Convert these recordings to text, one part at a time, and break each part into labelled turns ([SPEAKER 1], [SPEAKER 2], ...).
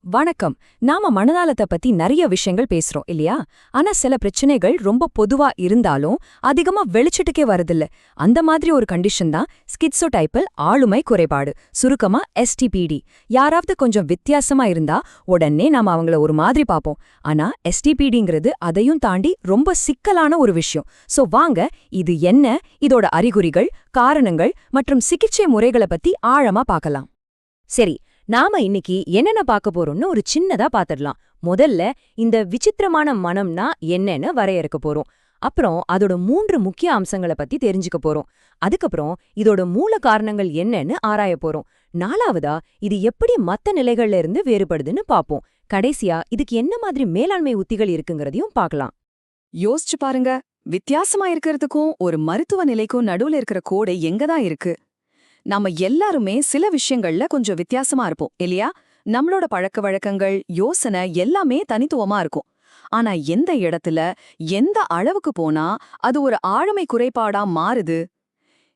[SPEAKER 1] வணக்கம். நாம மனநலத்தை பத்தி நிறைய விஷயங்கள் பேசுறோம் இல்லையா? ஆனா சில பிரச்சனைகள் ரொம்ப பொதுவா இருந்தாலும் அதிகமா வெளிச்சட்டுக்கே வரதில்ல. அந்த மாதிரி ஒரு கண்டிஷன் தான் ஸ்கிட்சோடைப்பல் ஆளுமை குறைபாடு, சுருக்கமா எஸ்டிபிடி. யாராவது கொஞ்சம் வித்தியாசமா இருந்தா உடனே நாம அவங்கள ஒரு மாதிரி பார்ப்போம். ஆனா எஸ்டிபிடிங்கிறது அதையும் தாண்டி ரொம்ப சிக்கலான ஒரு விஷயம். சோ வாங்க, இது என்ன, இதோட அறிகுறிகள், காரணங்கள் மற்றும் சிகிச்சை முறைகளை பத்தி ஆழமா பார்க்கலாம். சரி, நாம இன்னைக்கு என்னென்ன பார்க்க போறோம்னு ஒரு சின்னதா பாத்துடலாம். முதல்ல இந்த விசித்திரமான மனம்னா என்னன்னு வரையறுக்க போறோம். அப்புறம் அதோட 3 முக்கிய அம்சங்களை பத்தி தெரிஞ்சுக்க போறோம். அதுக்கப்புறம் இதோட மூல காரணங்கள் என்னன்னு ஆராய போறோம். நாலாவதா இது எப்படி மத்த நிலைகள்ல இருந்து வேறுபடுதுன்னு பாப்போம். கடைசியா இதுக்கு என்ன மாதிரி மேலாண்மை உத்திகள் இருக்குங்கிறதையும் பார்க்கலாம்.
[SPEAKER 2] யோசிச்சு பாருங்க, வித்தியாசமா இருக்கிறதுக்கும் ஒரு மருத்துவ நிலைக்கும் நடுவுல இருக்கிற கோடு எங்கதான் இருக்கு? நாம எல்லாருமே சில விஷயங்கள்ல கொஞ்சம் வித்தியாசமா இருப்போம் இல்லையா? நம்மளோட பழக்க வழக்கங்கள், யோசனை எல்லாமே தனித்துவமா இருக்கும். ஆனா எந்த இடத்துல, எந்த அளவுக்கு போனா அது ஒரு ஆளுமை குறைபாடா மாறுது?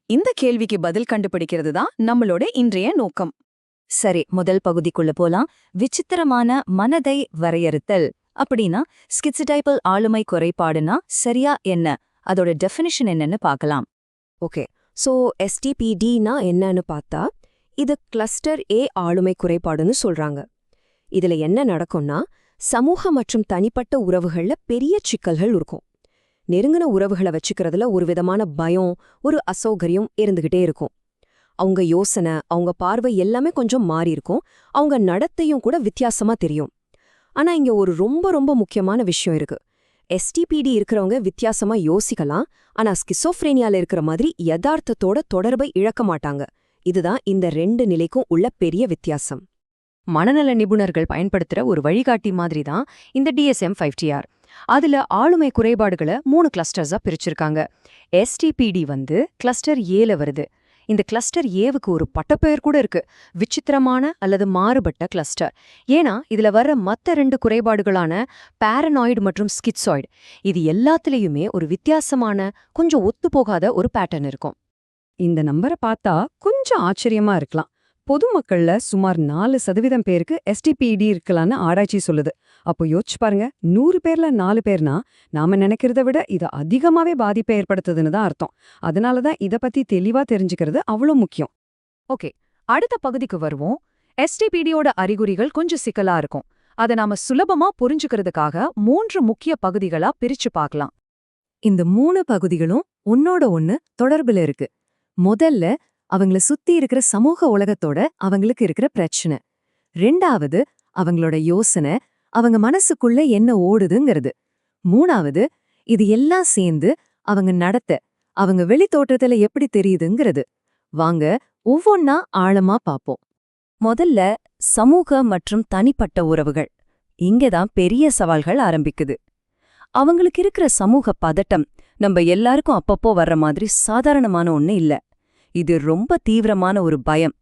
[SPEAKER 2] இந்த கேள்விக்கு பதில் கண்டுபிடிக்கிறது தான் நம்மளோட இன்றைய நோக்கம்.
[SPEAKER 1] சரி, முதல் பகுதிக்குள்ள போலாம். விசித்திரமான மனதை வரையறுத்தல் அப்படின்னா ஸ்கிட்சடைப்பல் ஆளுமை குறைபாடுனா சரியா என்ன, அதோட டெஃபினிஷன் என்னன்னு பார்க்கலாம். ஓகே, சோ எஸ்டிபிடினா என்னன்னு பார்த்தா இது கிளஸ்டர் ஏ ஆளுமை குறைபாடுன்னு சொல்றாங்க. இதுல என்ன நடக்கும்னா சமூக மற்றும் தனிப்பட்ட உறவுகள்ல பெரிய சிக்கல்கள் இருக்கும். நெருங்கின உறவுகளை வச்சுக்கிறதுல ஒரு விதமான பயம், ஒரு அசௌகரியம் இருந்துகிட்டே இருக்கும். அவங்க யோசனை, அவங்க பார்வை எல்லாமே கொஞ்சம் மாறி இருக்கும். அவங்க நடத்தையும் கூட வித்தியாசமா தெரியும். ஆனா இங்க ஒரு ரொம்ப ரொம்ப முக்கியமான விஷயம் இருக்கு. எஸ்டிபிடி இருக்கிறவங்க வித்தியாசமா யோசிக்கலாம், ஆனா ஸ்கிசோஃப்ரேனியால இருக்கிற மாதிரி யதார்த்தத்தோட தொடர்பை இழக்க மாட்டாங்க. இதுதான் இந்த 2 நிலைக்கும் உள்ள பெரிய வித்தியாசம். மனநல நிபுணர்கள் பயன்படுத்துற ஒரு வழிகாட்டி மாதிரி தான் இந்த DSM-5TR. அதுல ஆளுமை குறைபாடுகளை 3 கிளஸ்டர்ஸா பிரிச்சிருக்காங்க. எஸ்டிபிடி கிளஸ்டர் ஏல வருது. இந்த கிளஸ்டர் ஏவுக்கு ஒரு பட்டப்பெயர் கூட இருக்கு, விசித்திரமான அல்லது மாறுபட்ட கிளஸ்டர். ஏன்னா இதுல வர்ற மத்த 2 குறைபாடுகளான பாரனாய்டு மற்றும் ஸ்கிட்சாய்டு, இது எல்லாத்துலயுமே ஒரு வித்தியாசமான, கொஞ்சம் ஒத்துப்போகாத ஒரு பேட்டர்ன் இருக்கும்.
[SPEAKER 2] இந்த நம்பரை பார்த்தா கொஞ்சம் ஆச்சரியமா இருக்கலாம். பொதுமக்கள்ல சுமார் 4% பேருக்கு எஸ்டிபிடி இருக்கலான்னு ஆராய்ச்சி சொல்லுது. அப்போ யோசிச்சு பாருங்க, 100 பேர்ல 4 பேர்னா நாம நினைக்கிறத விட இது அதிகமாவே பாதிப்பை ஏற்படுத்துதுன்னு தான் அர்த்தம். அதனாலதான் இத பத்தி தெளிவா தெரிஞ்சுக்கிறது அவ்வளோ முக்கியம்.
[SPEAKER 1] ஓகே, அடுத்த பகுதிக்கு வருவோம். எஸ்டிபிடியோட அறிகுறிகள் கொஞ்சம் சிக்கலா இருக்கும். அதை நாம சுலபமா புரிஞ்சுக்கிறதுக்காக 3 முக்கிய பகுதிகளா பிரிச்சு பார்க்கலாம்.
[SPEAKER 2] இந்த 3 பகுதிகளும் ஒன்னோட ஒன்னு தொடர்புல இருக்கு. முதல்ல அவங்கள சுத்தி இருக்கிற சமூக உலகத்தோட அவங்களுக்கு இருக்கிற பிரச்சனை. 2வது அவங்களோட யோசனை, அவங்க மனசுக்குள்ள என்ன ஓடுதுங்கிறது. 3வது இது எல்லாம் சேர்ந்து அவங்க நடத்த, அவங்க வெளி தோற்றத்துல எப்படி தெரியுதுங்கிறது. வாங்க ஒவ்வொன்னா ஆழமா பாப்போம்.
[SPEAKER 1] முதல்ல சமூக மற்றும் தனிப்பட்ட உறவுகள். இங்கதான் பெரிய சவால்கள் ஆரம்பிக்குது. அவங்களுக்கு இருக்கிற சமூக பதட்டம் நம்ம எல்லாருக்கும் அப்பப்போ வர்ற மாதிரி சாதாரணமான ஒண்ணு இல்ல. இது ரொம்ப தீவிரமான ஒரு பயம்.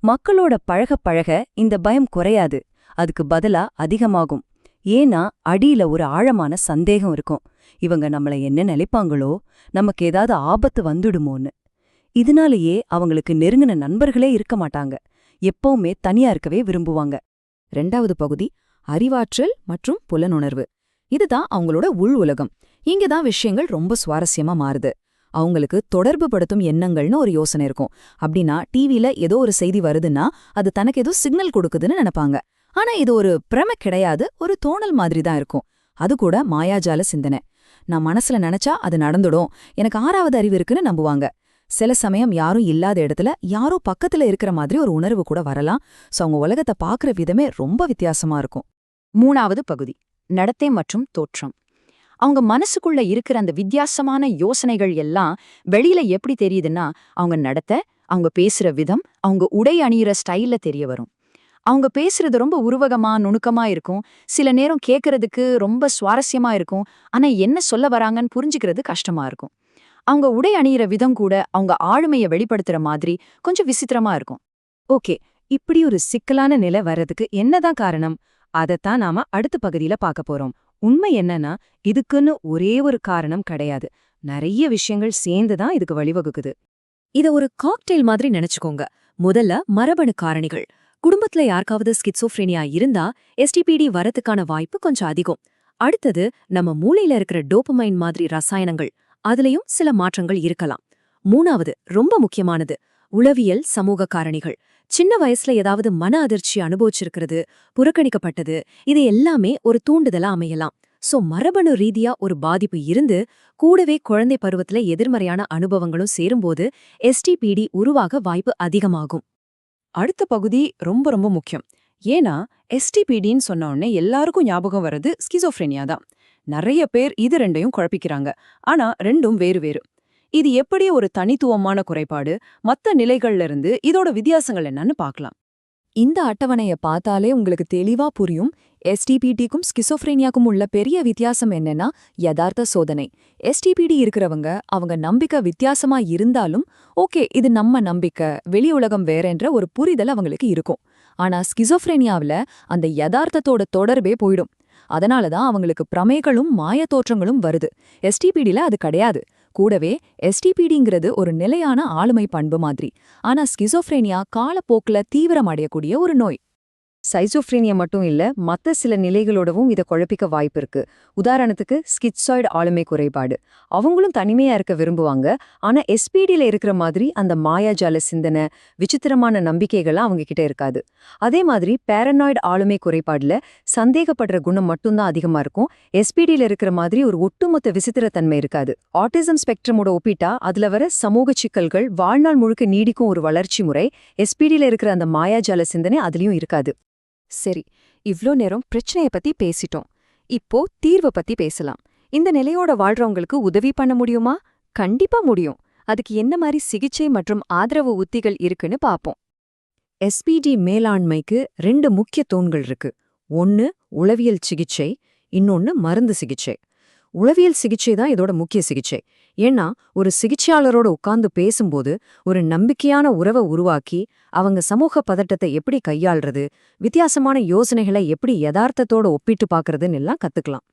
[SPEAKER 1] மக்களோட பழக இந்த பயம் குறையாது, அதுக்கு பதிலா அதிகமாகும். ஏன்னா அடியில ஒரு ஆழமான சந்தேகம் இருக்கும். இவங்க நம்மள என்ன நினைப்பாங்களோ, நமக்கு ஏதாவது ஆபத்து வந்துடுமோன்னு. இதனாலேயே அவங்களுக்கு நெருங்கின நண்பர்களே இருக்க மாட்டாங்க. எப்பவுமே தனியா இருக்கவே விரும்புவாங்க. 2வது பகுதி அறிவாற்றல் மற்றும் புலனுணர்வு. இதுதான் அவங்களோட உள் உலகம். இங்கதான் விஷயங்கள் ரொம்ப சுவாரஸ்யமா மாறுது. அவங்களுக்கு தொடர்பு படுத்தும் எண்ணங்கள்னு ஒரு யோசனை இருக்கும். அப்படின்னா டிவில ஏதோ ஒரு செய்தி வருதுன்னா அது தனக்கு ஏதோ சிக்னல் கொடுக்குதுன்னு நினைப்பாங்க. ஆனா இது ஒரு பிரமை கிடையாது, ஒரு தோணல் மாதிரி தான் இருக்கும். அது கூட மாயாஜால சிந்தனை. நான் மனசுல நினைச்சா அது நடந்துடும், எனக்கு 6வது அறிவு இருக்குன்னு நம்புவாங்க. சில சமயம் யாரும் இல்லாத இடத்துல யாரோ பக்கத்துல இருக்கிற மாதிரி ஒரு உணர்வு கூட வரலாம். சோ அவங்க உலகத்தை பாக்குற விதமே ரொம்ப வித்தியாசமா இருக்கும்.
[SPEAKER 3] 3வது பகுதி நடத்தை மற்றும் தோற்றம். அவங்க மனசுக்குள்ள இருக்கிற அந்த வித்தியாசமான யோசனைகள் எல்லாம் வெளியில எப்படி தெரியுதுன்னா அவங்க நடத்தை, அவங்க பேசுற விதம், அவங்க உடை அணியிற ஸ்டைல்ல தெரிய வரும். அவங்க பேசுறது ரொம்ப உருவகமா, நுணுக்கமா இருக்கும். சில நேரம் கேட்கறதுக்கு ரொம்ப சுவாரஸ்யமா இருக்கும். ஆனா என்ன சொல்ல வராங்கன்னு புரிஞ்சுக்கிறது கஷ்டமா இருக்கும். அவங்க உடை அணியிற விதம் கூட அவங்க ஆளுமையை வெளிப்படுத்துற மாதிரி கொஞ்சம் விசித்திரமா இருக்கும்.
[SPEAKER 1] ஓகே, இப்படி ஒரு சிக்கலான நிலை வர்றதுக்கு என்னதான் காரணம்? அதைத்தான் நாம அடுத்த பகுதியில பார்க்க போறோம். உண்மை என்னன்னா இதுக்குன்னு ஒரே ஒரு காரணம் கிடையாது. நிறைய விஷயங்கள் சேர்ந்துதான் இதுக்கு வழிவகுக்குது. இத ஒரு காக்டெயில் மாதிரி நினைச்சுக்கோங்க. முதல்ல மரபணு காரணிகள்.
[SPEAKER 4] குடும்பத்துல யாருக்காவது ஸ்கிட்சோஃப்ரேனியா இருந்தா எஸ்டிபிடி வரதுக்கான வாய்ப்பு கொஞ்சம் அதிகம். அடுத்தது, நம்ம மூளையில இருக்கிற டோபமைன் மாதிரி ரசாயனங்கள், அதுலயும் சில மாற்றங்கள் இருக்கலாம். மூணாவது, ரொம்ப முக்கியமானது, உளவியல் சமூக காரணிகள். சின்ன வயசுல ஏதாவது மன அதிர்ச்சி அனுபவிச்சிருக்கிறது, புறக்கணிக்கப்பட்டது, இது எல்லாமே ஒரு தூண்டுதலா அமையலாம். சோ மரபணு ரீதியா ஒரு பாதிப்பு இருந்து கூடவே குழந்தை பருவத்துல எதிர்மறையான அனுபவங்களும் சேரும்போது எஸ்டிபிடி உருவாக வாய்ப்பு அதிகமாகும்.
[SPEAKER 2] அடுத்த பகுதி ரொம்ப ரொம்ப முக்கியம். ஏன்னா எஸ்டிபிடின்னு சொன்ன உடனே எல்லாருக்கும் ஞாபகம் வர்றது ஸ்கிசோஃப்ரெனியா தான். நிறைய பேர் இது ரெண்டையும் குழப்பிக்கிறாங்க. ஆனா ரெண்டும் வேறு வேறு. இது எப்படி ஒரு தனித்துவமான குறைபாடு, மத்த நிலைகள்ல இருந்து இதோட வித்தியாசங்கள் என்னன்னு பார்க்கலாம்.
[SPEAKER 1] இந்த அட்டவணைய பார்த்தாலே உங்களுக்கு தெளிவா புரியும். எஸ்டிபிடிக்கும் ஸ்கிசோஃப்ரேனியாக்கும் உள்ள பெரிய வித்தியாசம் என்னன்னா யதார்த்த சோதனை. எஸ்டிபிடி இருக்கிறவங்க அவங்க நம்பிக்கை வித்தியாசமா இருந்தாலும் ஓகே இது நம்ம நம்பிக்கை, வெளி உலகம் வேறென்ற ஒரு புரிதல் அவங்களுக்கு இருக்கும். ஆனா ஸ்கிசோஃப்ரேனியாவில அந்த யதார்த்தத்தோட தொடர்பே போயிடும். அதனாலதான் அவங்களுக்கு பிரமைகளும் மாய தோற்றங்களும் வருது. எஸ்டிபிடில அது கிடையாது. கூடவே எஸ்டிபிடிங்கிறது ஒரு நிலையான ஆளுமை பண்பு மாதிரி. ஆனா ஸ்கிசோஃப்ரேனியா காலப்போக்குல தீவிரமடையக்கூடிய ஒரு நோய்.
[SPEAKER 3] சைசோஃப்ரீனியா மட்டும் இல்ல, மத்த சில நிலைகளோடவும் இதை குழப்பிக்க வாய்ப்பு இருக்கு. உதாரணத்துக்கு ஸ்கிட்சாய்டு ஆளுமை குறைபாடு. அவங்களும் தனிமையா இருக்க விரும்புவாங்க. ஆனா எஸ்பிடில இருக்கிற மாதிரி அந்த மாயாஜால சிந்தனை, விசித்திரமான நம்பிக்கைகள்லாம் அவங்க கிட்ட இருக்காது. அதே மாதிரி பேரனாய்டு ஆளுமை குறைபாடுல சந்தேகப்படுற குணம் மட்டும்தான் அதிகமா இருக்கும். எஸ்பிடில இருக்கிற மாதிரி ஒரு ஒட்டுமொத்த விசித்திரத்தன்மை இருக்காது. ஆட்டிசம் ஸ்பெக்ட்ரமோட ஒப்பிட்டா அதுல வர சமூக சிக்கல்கள் வாழ்நாள் முழுக்க நீடிக்கும் ஒரு வளர்ச்சி முறை. எஸ்பிடில இருக்கிற அந்த மாயாஜால சிந்தனை அதுலயும் இருக்காது.
[SPEAKER 4] சரி, இவ்ளோ நேரம் பிரச்சனைய பத்தி பேசிட்டோம். இப்போ தீர்வு பத்தி பேசலாம். இந்த நிலையோட வாழ்றவங்களுக்கு உதவி பண்ண முடியுமா? கண்டிப்பா முடியும். அதுக்கு என்ன மாதிரி சிகிச்சை மற்றும் ஆதரவு உத்திகள் இருக்குன்னு பாப்போம்.
[SPEAKER 3] எஸ்பிடி மேலாண்மைக்கு 2 முக்கிய தூண்கள் இருக்கு. ஒன்னு உளவியல் சிகிச்சை, இன்னொன்னு மருந்து சிகிச்சை. உளவியல் சிகிச்சை தான் இதோட முக்கிய சிகிச்சை. ஏன்னா ஒரு சிகிச்சையாளரோட உட்கார்ந்து பேசும்போது ஒரு நம்பிக்கையான உறவை உருவாக்கி அவங்க சமூக பதட்டத்தை எப்படி கையாள்றது, வித்தியாசமான யோசனைகளை எப்படி யதார்த்தத்தோட ஒப்பிட்டு பார்க்கறதுன்னு எல்லாம் கத்துக்கலாம்.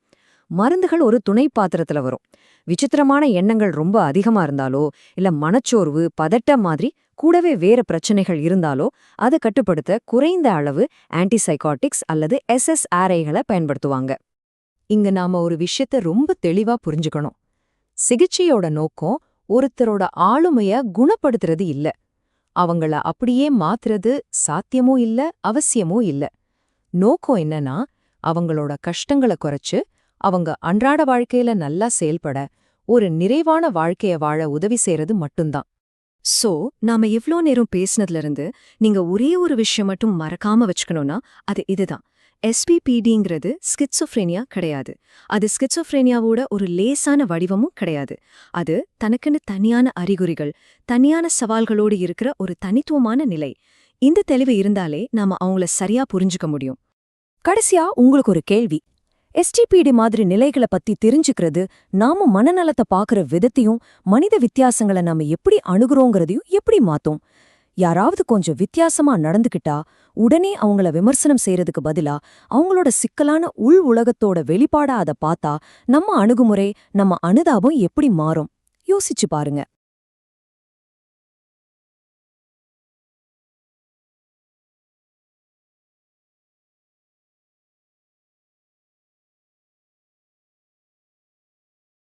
[SPEAKER 3] மருந்துகள் ஒரு துணை பாத்திரத்துல வரும். விசித்திரமான எண்ணங்கள் ரொம்ப அதிகமா இருந்தாலோ இல்ல மனச்சோர்வு, பதட்டம் மாதிரி கூடவே வேற பிரச்சனைகள் இருந்தாலோ அதை கட்டுப்படுத்த குறைந்த அளவு ஆன்டிசைகாட்டிக்ஸ் அல்லது SSRIகளை பயன்படுத்துவாங்க. இங்க நாம ஒரு விஷயத்த ரொம்ப தெளிவா புரிஞ்சுக்கணும். சிகிச்சையோட நோக்கம் ஒருத்தரோட ஆளுமைய குணப்படுத்துறது இல்ல. அவங்கள அப்படியே மாத்துறது சாத்தியமோ இல்ல, அவசியமோ இல்ல. நோக்கம் என்னன்னா அவங்களோட கஷ்டங்களை குறைச்சு அவங்க அன்றாட வாழ்க்கையில நல்லா செயல்பட ஒரு நிறைவான வாழ்க்கைய வாழ உதவி செய்யறது மட்டும்தான்.
[SPEAKER 4] சோ, நாம இவ்ளோ நேரம் பேசினதுல இருந்து நீங்க ஒரே ஒரு விஷயம் மட்டும் மறக்காம வச்சுக்கணும்னா அது இதுதான். எஸ்பிபிடிங்கிறது ஸ்கிட்சோஃப்ரேனியா கிடையாது. அது ஸ்கிட்சோஃப்ரேனியாவோட ஒரு லேசான வடிவமும் கிடையாது. அது தனக்குன்னு தனியான அறிகுறிகள், தனியான சவால்களோடு இருக்கிற ஒரு தனித்துவமான நிலை. இந்த தெளிவு இருந்தாலே நாம அவங்கள சரியா புரிஞ்சுக்க முடியும்.
[SPEAKER 1] கடைசியா உங்களுக்கு ஒரு கேள்வி. எஸ்டிபிடி மாதிரி நிலைகளை பத்தி தெரிஞ்சுக்கிறது நாம மனநலத்தை பாக்குற விதத்தையும் மனித வித்தியாசங்களை நாம எப்படி அணுகுறோங்கிறதையும் எப்படி மாத்தும்? யாராவது கொஞ்சம் வித்தியாசமா நடந்துக்கிட்டா உடனே அவங்கள விமர்சனம் செய்யறதுக்கு பதிலா அவங்களோட சிக்கலான உள் உலகத்தோட வெளிப்பாடா அதை பார்த்தா நம்ம அணுகுமுறை, நம்ம அனுதாபம் எப்படி மாறும்? யோசிச்சு பாருங்க.